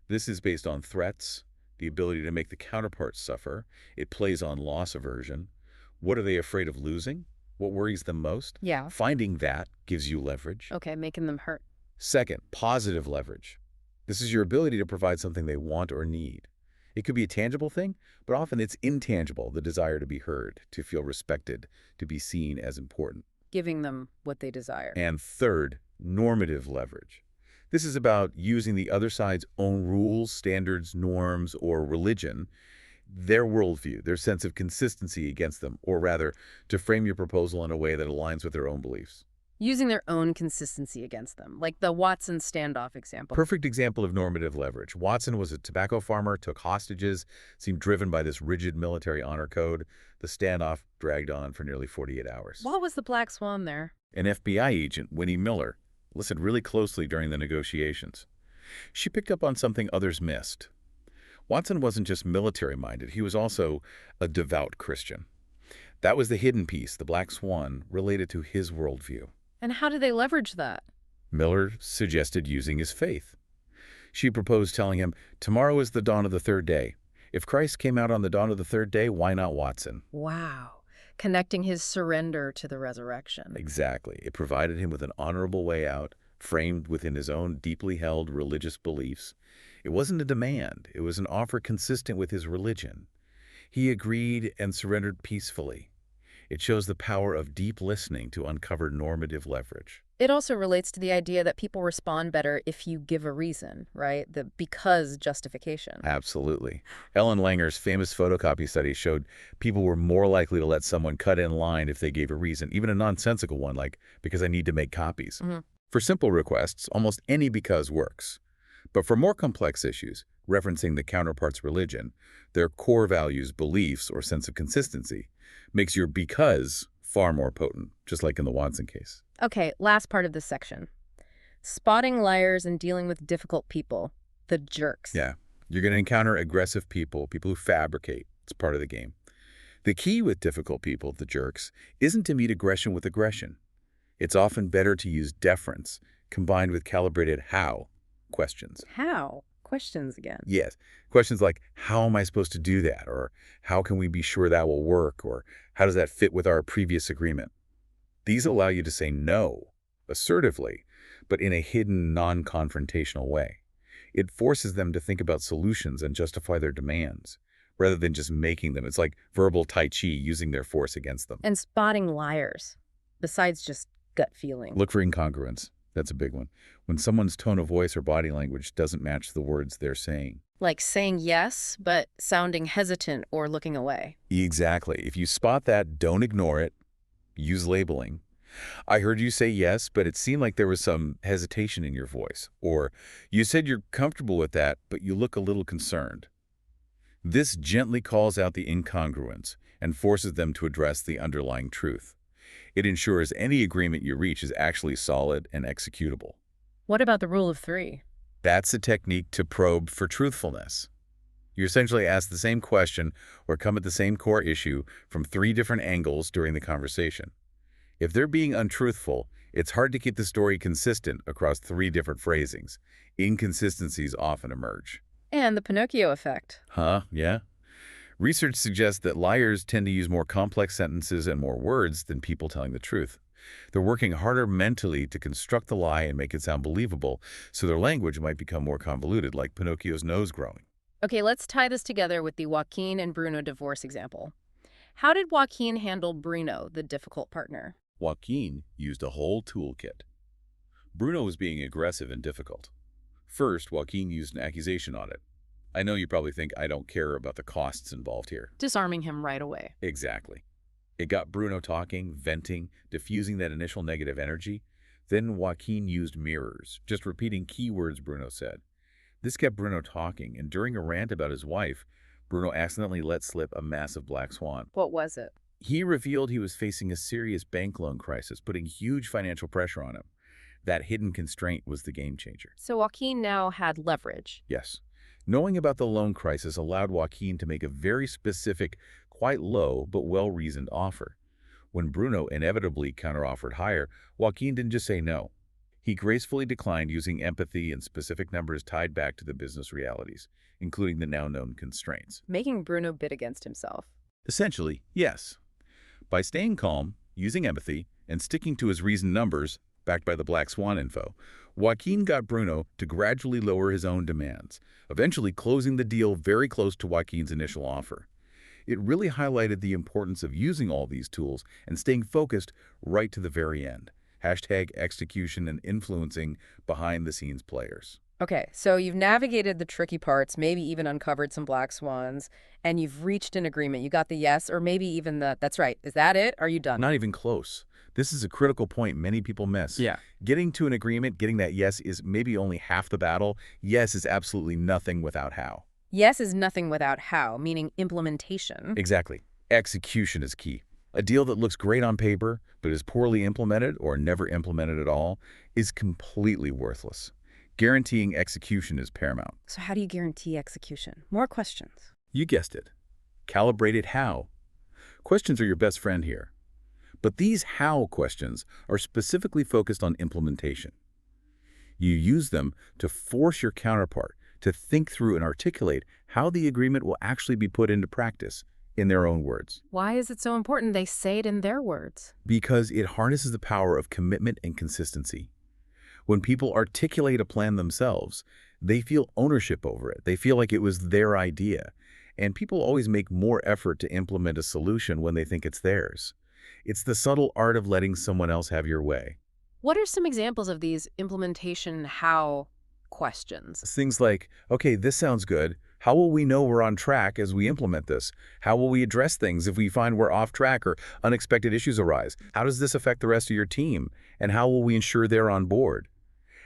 This is based on threats, the ability to make the counterpart suffer. It plays on loss aversion. What are they afraid of losing? What worries them most? Yeah. Finding that gives you leverage. Okay, making them hurt. Second, positive leverage. This is your ability to provide something they want or need. It could be a tangible thing, but often it's intangible, the desire to be heard, to feel respected, to be seen as important. Giving them what they desire. And third, normative leverage. This is about using the other side's own rules, standards, norms, or religion, their worldview, their sense of consistency against them, or rather, to frame your proposal in a way that aligns with their own beliefs. Using their own consistency against them, like the Watson standoff example. Perfect example of normative leverage. Watson was a tobacco farmer, took hostages, seemed driven by this rigid military honor code. The standoff dragged on for nearly 48 hours. What was the black swan there? An FBI agent, Winnie Miller, listened really closely during the negotiations. She picked up on something others missed. Watson wasn't just military-minded, he was also a devout Christian. That was the hidden piece, the black swan, related to his worldview. And how did they leverage that? Miller suggested using his faith. She proposed telling him, tomorrow is the dawn of the 3rd day. If Christ came out on the dawn of the 3rd day, why not Watson? Wow. Connecting his surrender to the resurrection. Exactly. It provided him with an honorable way out, framed within his own deeply held religious beliefs. It wasn't a demand. It was an offer consistent with his religion. He agreed and surrendered peacefully. It shows the power of deep listening to uncover normative leverage. It also relates to the idea that people respond better if you give a reason, right? The because justification. Absolutely. Ellen Langer's famous photocopy study showed people were more likely to let someone cut in line if they gave a reason, even a nonsensical one like, because I need to make copies. Mm-hmm. For simple requests, almost any because works. But for more complex issues, referencing the counterpart's religion, their core values, beliefs, or sense of consistency, makes your because far more potent, just like in the Watson case. Okay, last part of this section. Spotting liars and dealing with difficult people, the jerks. Yeah, you're going to encounter aggressive people, people who fabricate. It's part of the game. The key with difficult people, the jerks, isn't to meet aggression with aggression. It's often better to use deference combined with calibrated how questions. How? Questions again. Yes. Questions like, how am I supposed to do that? Or how can we be sure that will work? Or how does that fit with our previous agreement? These allow you to say no assertively, but in a hidden, non-confrontational way. It forces them to think about solutions and justify their demands, rather than just making them. It's like verbal tai chi, using their force against them. And spotting liars, besides just gut feeling. Look for incongruence. That's a big one. When someone's tone of voice or body language doesn't match the words they're saying. Like saying yes, but sounding hesitant or looking away. Exactly. If you spot that, don't ignore it. Use labeling. I heard you say yes, but it seemed like there was some hesitation in your voice. Or you said you're comfortable with that, but you look a little concerned. This gently calls out the incongruence and forces them to address the underlying truth. It ensures any agreement you reach is actually solid and executable. What about the rule of 3? That's a technique to probe for truthfulness. You essentially ask the same question or come at the same core issue from 3 different angles during the conversation. If they're being untruthful, it's hard to keep the story consistent across 3 different phrasings. Inconsistencies often emerge. And the Pinocchio effect. Huh? Yeah? Research suggests that liars tend to use more complex sentences and more words than people telling the truth. They're working harder mentally to construct the lie and make it sound believable, so their language might become more convoluted, like Pinocchio's nose growing. Okay, let's tie this together with the Joaquin and Bruno divorce example. How did Joaquin handle Bruno, the difficult partner? Joaquin used a whole toolkit. Bruno was being aggressive and difficult. First, Joaquin used an accusation audit. I know you probably think I don't care about the costs involved here. Disarming him right away. Exactly. It got Bruno talking, venting, diffusing that initial negative energy. Then Joaquin used mirrors, just repeating keywords Bruno said. This kept Bruno talking, and during a rant about his wife, Bruno accidentally let slip a massive black swan. What was it? He revealed he was facing a serious bank loan crisis, putting huge financial pressure on him. That hidden constraint was the game changer. So Joaquin now had leverage. Yes. Knowing about the loan crisis allowed Joaquin to make a very specific, quite low but well-reasoned offer. When Bruno inevitably counteroffered higher, Joaquin didn't just say no. He gracefully declined, using empathy and specific numbers tied back to the business realities, including the now-known constraints. Making Bruno bid against himself. Essentially, yes. By staying calm, using empathy, and sticking to his reasoned numbers, backed by the black swan info, Joaquin got Bruno to gradually lower his own demands, eventually closing the deal very close to Joaquin's initial offer. It really highlighted the importance of using all these tools and staying focused right to the very end. Hashtag execution and influencing behind-the-scenes players. Okay, so you've navigated the tricky parts, maybe even uncovered some black swans, and you've reached an agreement. You got the yes, or maybe even the, that's right. Is that it? Are you done? Not even close. This is a critical point many people miss. Yeah. Getting to an agreement, getting that yes is maybe only half the battle. Yes is absolutely nothing without how. Yes is nothing without how, meaning implementation. Exactly. Execution is key. A deal that looks great on paper, but is poorly implemented or never implemented at all, is completely worthless. Guaranteeing execution is paramount. So how do you guarantee execution? More questions. You guessed it. Calibrated how. Questions are your best friend here. But these how questions are specifically focused on implementation. You use them to force your counterpart to think through and articulate how the agreement will actually be put into practice, in their own words. Why is it so important they say it in their words? Because it harnesses the power of commitment and consistency. When people articulate a plan themselves, they feel ownership over it. They feel like it was their idea. And people always make more effort to implement a solution when they think it's theirs. It's the subtle art of letting someone else have your way. What are some examples of these implementation how questions? Things like, okay, this sounds good. How will we know we're on track as we implement this? How will we address things if we find we're off track or unexpected issues arise? How does this affect the rest of your team? And how will we ensure they're on board?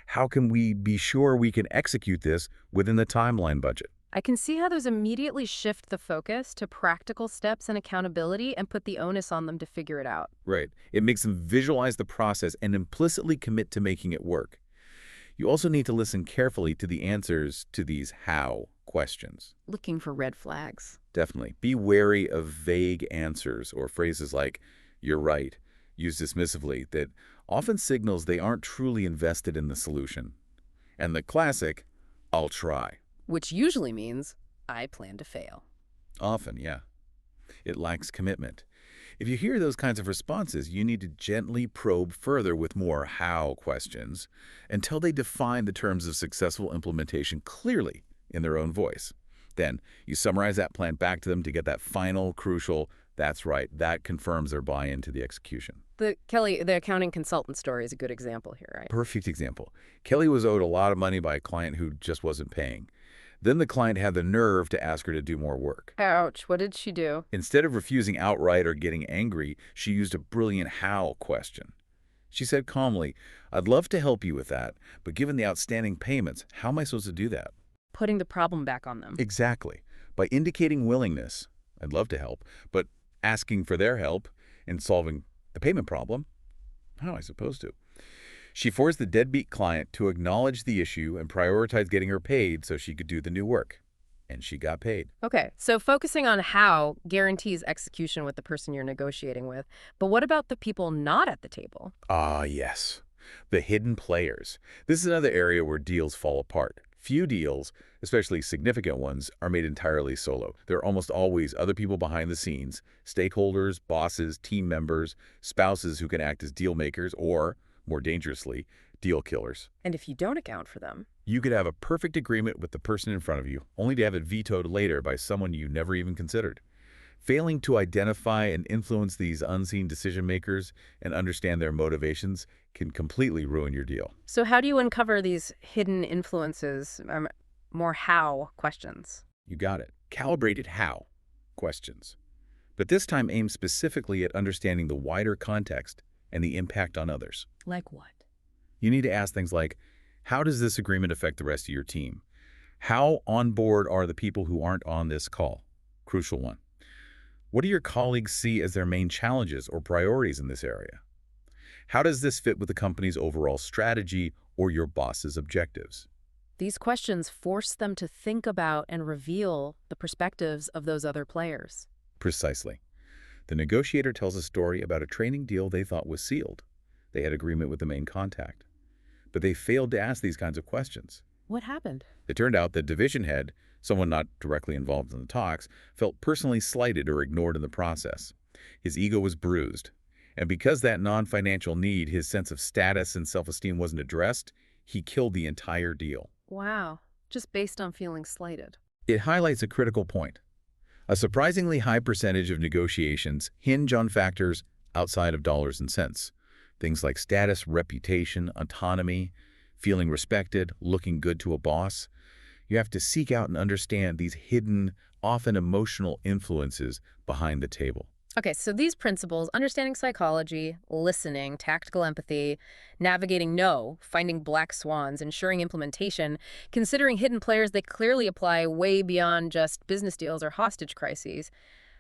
How can we be sure we can execute this within the timeline budget? I can see how those immediately shift the focus to practical steps and accountability and put the onus on them to figure it out. Right. It makes them visualize the process and implicitly commit to making it work. You also need to listen carefully to the answers to these how questions. Looking for red flags. Definitely. Be wary of vague answers or phrases like, you're right, used dismissively, that often signals they aren't truly invested in the solution. And the classic, I'll try. Which usually means, I plan to fail. Often, yeah. It lacks commitment. If you hear those kinds of responses, you need to gently probe further with more how questions until they define the terms of successful implementation clearly in their own voice. Then you summarize that plan back to them to get that final, crucial, that's right, that confirms their buy-in to the execution. Kelly, the accounting consultant story is a good example here, right? Perfect example. Kelly was owed a lot of money by a client who just wasn't paying. Then the client had the nerve to ask her to do more work. Ouch, what did she do? Instead of refusing outright or getting angry, she used a brilliant how question. She said calmly, I'd love to help you with that, but given the outstanding payments, how am I supposed to do that? Putting the problem back on them. Exactly. By indicating willingness, I'd love to help, but asking for their help in solving the payment problem, how am I supposed to? She forced the deadbeat client to acknowledge the issue and prioritize getting her paid so she could do the new work. And she got paid. Okay, so focusing on how guarantees execution with the person you're negotiating with. But what about the people not at the table? Ah, yes. The hidden players. This is another area where deals fall apart. Few deals, especially significant ones, are made entirely solo. There are almost always other people behind the scenes, stakeholders, bosses, team members, spouses who can act as deal makers or, more dangerously, deal killers. And if you don't account for them, You could have a perfect agreement with the person in front of you, only to have it vetoed later by someone you never even considered. Failing to identify and influence these unseen decision makers and understand their motivations can completely ruin your deal. so how do you uncover these hidden influences, more how questions? You got it. Calibrated how questions. But this time aim specifically at understanding the wider context and the impact on others. Like what? You need to ask things like, how does this agreement affect the rest of your team? How on board are the people who aren't on this call? Crucial one. What do your colleagues see as their main challenges or priorities in this area? How does this fit with the company's overall strategy or your boss's objectives? These questions force them to think about and reveal the perspectives of those other players. Precisely. The negotiator tells a story about a training deal they thought was sealed. They had agreement with the main contact. But they failed to ask these kinds of questions. What happened? It turned out the division head, someone not directly involved in the talks, felt personally slighted or ignored in the process. His ego was bruised. And because that non-financial need, his sense of status and self-esteem wasn't addressed, he killed the entire deal. Wow, just based on feeling slighted. It highlights a critical point. A surprisingly high percentage of negotiations hinge on factors outside of dollars and cents. Things like status, reputation, autonomy, feeling respected, looking good to a boss. You have to seek out and understand these hidden, often emotional influences behind the table. Okay, so these principles, understanding psychology, listening, tactical empathy, navigating no, finding black swans, ensuring implementation, considering hidden players, they clearly apply way beyond just business deals or hostage crises.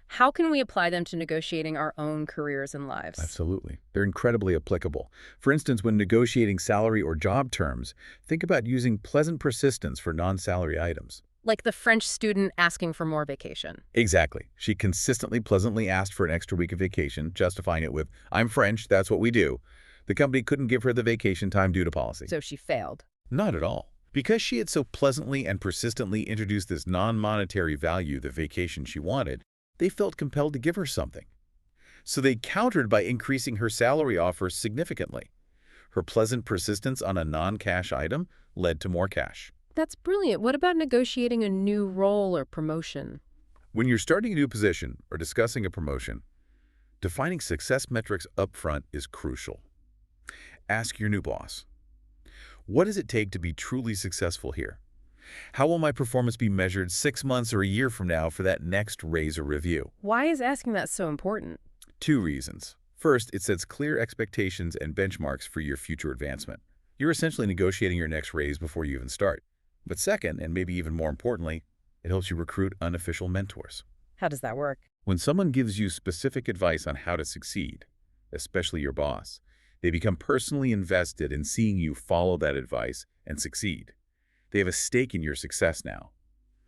How can we apply them to negotiating our own careers and lives? Absolutely. They're incredibly applicable. For instance, when negotiating salary or job terms, think about using pleasant persistence for non-salary items. Like the French student asking for more vacation. Exactly. She consistently pleasantly asked for an extra week of vacation, justifying it with, "I'm French, that's what we do." The company couldn't give her the vacation time due to policy. So she failed. Not at all. Because she had so pleasantly and persistently introduced this non-monetary value, the vacation she wanted, they felt compelled to give her something. So they countered by increasing her salary offer significantly. Her pleasant persistence on a non-cash item led to more cash. That's brilliant. What about negotiating a new role or promotion? When you're starting a new position or discussing a promotion, defining success metrics upfront is crucial. Ask your new boss, what does it take to be truly successful here? How will my performance be measured 6 months or a year from now for that next raise or review? Why is asking that so important? 2 reasons. First, it sets clear expectations and benchmarks for your future advancement. You're essentially negotiating your next raise before you even start. But second, and maybe even more importantly, it helps you recruit unofficial mentors. How does that work? When someone gives you specific advice on how to succeed, especially your boss, they become personally invested in seeing you follow that advice and succeed. They have a stake in your success now.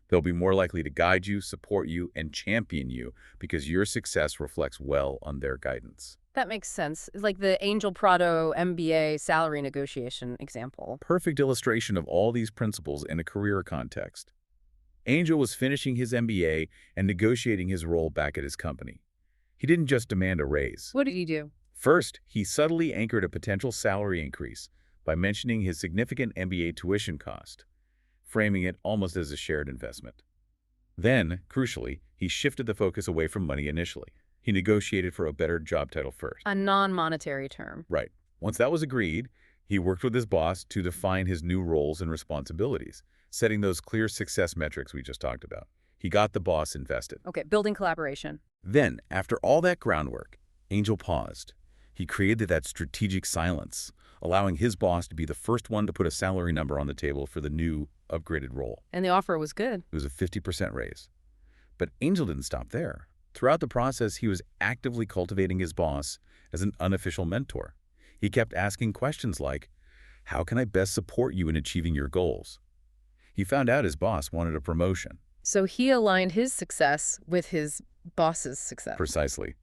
They'll be more likely to guide you, support you, and champion you because your success reflects well on their guidance. That makes sense. It's like the Angel Prado MBA salary negotiation example. Perfect illustration of all these principles in a career context. Angel was finishing his MBA and negotiating his role back at his company. He didn't just demand a raise. What did he do? First, he subtly anchored a potential salary increase by mentioning his significant MBA tuition cost, framing it almost as a shared investment. Then, crucially, he shifted the focus away from money initially. He negotiated for a better job title first. A non-monetary term. Right. Once that was agreed, he worked with his boss to define his new roles and responsibilities, setting those clear success metrics we just talked about. He got the boss invested. Okay, building collaboration. Then, after all that groundwork, Angel paused. He created that strategic silence, allowing his boss to be the first one to put a salary number on the table for the new, upgraded role. And the offer was good. It was a 50% raise. But Angel didn't stop there. Throughout the process, he was actively cultivating his boss as an unofficial mentor. He kept asking questions like, how can I best support you in achieving your goals? He found out his boss wanted a promotion. So he aligned his success with his boss's success. Precisely.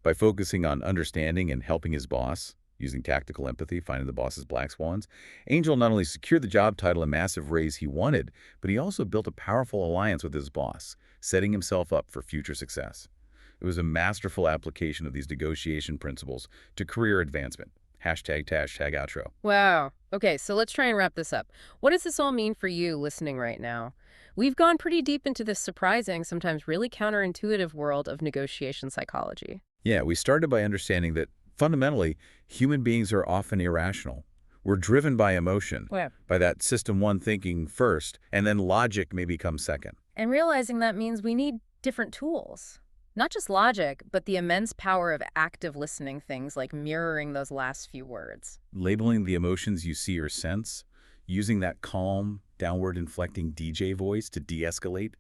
By focusing on understanding and helping his boss, Using tactical empathy, finding the boss's black swans, Angel not only secured the job title and massive raise he wanted, but he also built a powerful alliance with his boss, setting himself up for future success. It was a masterful application of these negotiation principles to career advancement. Hashtag outro. Wow. Okay, so let's try and wrap this up. What does this all mean for you listening right now? We've gone pretty deep into this surprising, sometimes really counterintuitive world of negotiation psychology. Yeah, we started by understanding that fundamentally, human beings are often irrational. We're driven by emotion, Yeah. by that system one thinking first, and then logic may become second. And realizing that means we need different tools. Not just logic, but the immense power of active listening, things like mirroring those last few words. Labeling the emotions you see or sense, using that calm, downward inflecting DJ voice to de-escalate,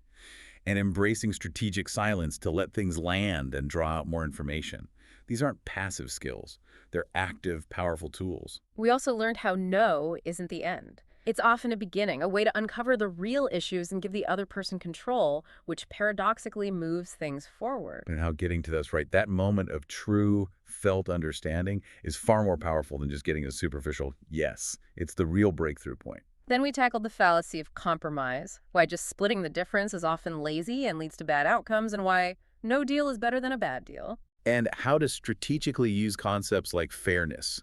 and embracing strategic silence to let things land and draw out more information. These aren't passive skills. They're active, powerful tools. We also learned how no isn't the end. It's often a beginning, a way to uncover the real issues and give the other person control, which paradoxically moves things forward. And how getting to those right, that moment of true, felt understanding is far more powerful than just getting a superficial yes. It's the real breakthrough point. Then we tackled the fallacy of compromise, why just splitting the difference is often lazy and leads to bad outcomes, and why no deal is better than a bad deal. And how to strategically use concepts like fairness,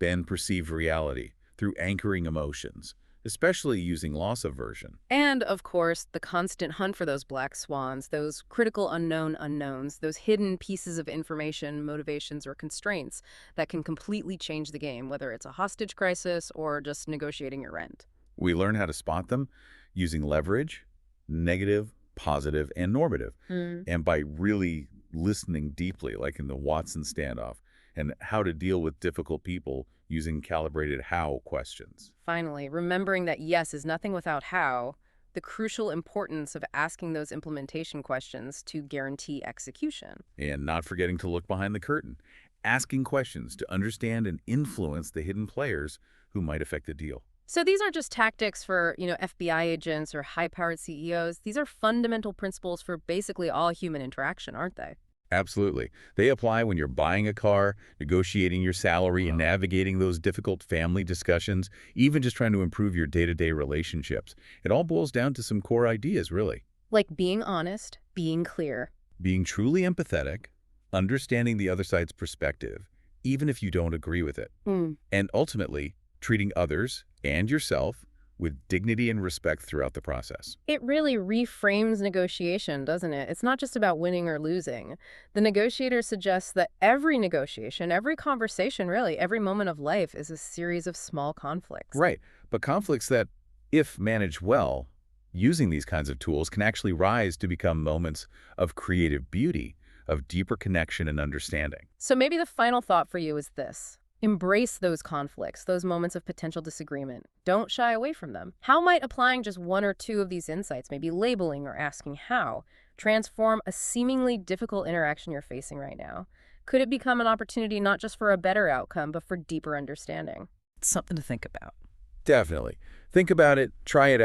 bend perceived reality, through anchoring emotions, especially using loss aversion. And, of course, the constant hunt for those black swans, those critical unknown unknowns, those hidden pieces of information, motivations, or constraints that can completely change the game, whether it's a hostage crisis or just negotiating your rent. We learn how to spot them using leverage, negative, positive, and normative. And by really listening deeply, like in the Watson standoff, and how to deal with difficult people using calibrated how questions. Finally, remembering that yes is nothing without how, the crucial importance of asking those implementation questions to guarantee execution. And not forgetting to look behind the curtain, asking questions to understand and influence the hidden players who might affect the deal. So these aren't just tactics for, FBI agents or high-powered CEOs. These are fundamental principles for basically all human interaction, aren't they? Absolutely. They apply when you're buying a car, negotiating your salary, and navigating those difficult family discussions, even just trying to improve your day-to-day relationships. It all boils down to some core ideas, really. Like being honest, being clear. Being truly empathetic, understanding the other side's perspective, even if you don't agree with it. And ultimately, treating others and yourself with dignity and respect throughout the process. It really reframes negotiation, doesn't it? It's not just about winning or losing. The negotiator suggests that every negotiation, every conversation, really, every moment of life is a series of small conflicts. Right, but conflicts that, if managed well, using these kinds of tools can actually rise to become moments of creative beauty, of deeper connection and understanding. So maybe the final thought for you is this. Embrace those conflicts, those moments of potential disagreement. Don't shy away from them. How might applying just one or two of these insights, maybe labeling or asking how, transform a seemingly difficult interaction you're facing right now? Could it become an opportunity not just for a better outcome, but for deeper understanding? It's something to think about. Definitely. Think about it, try it out.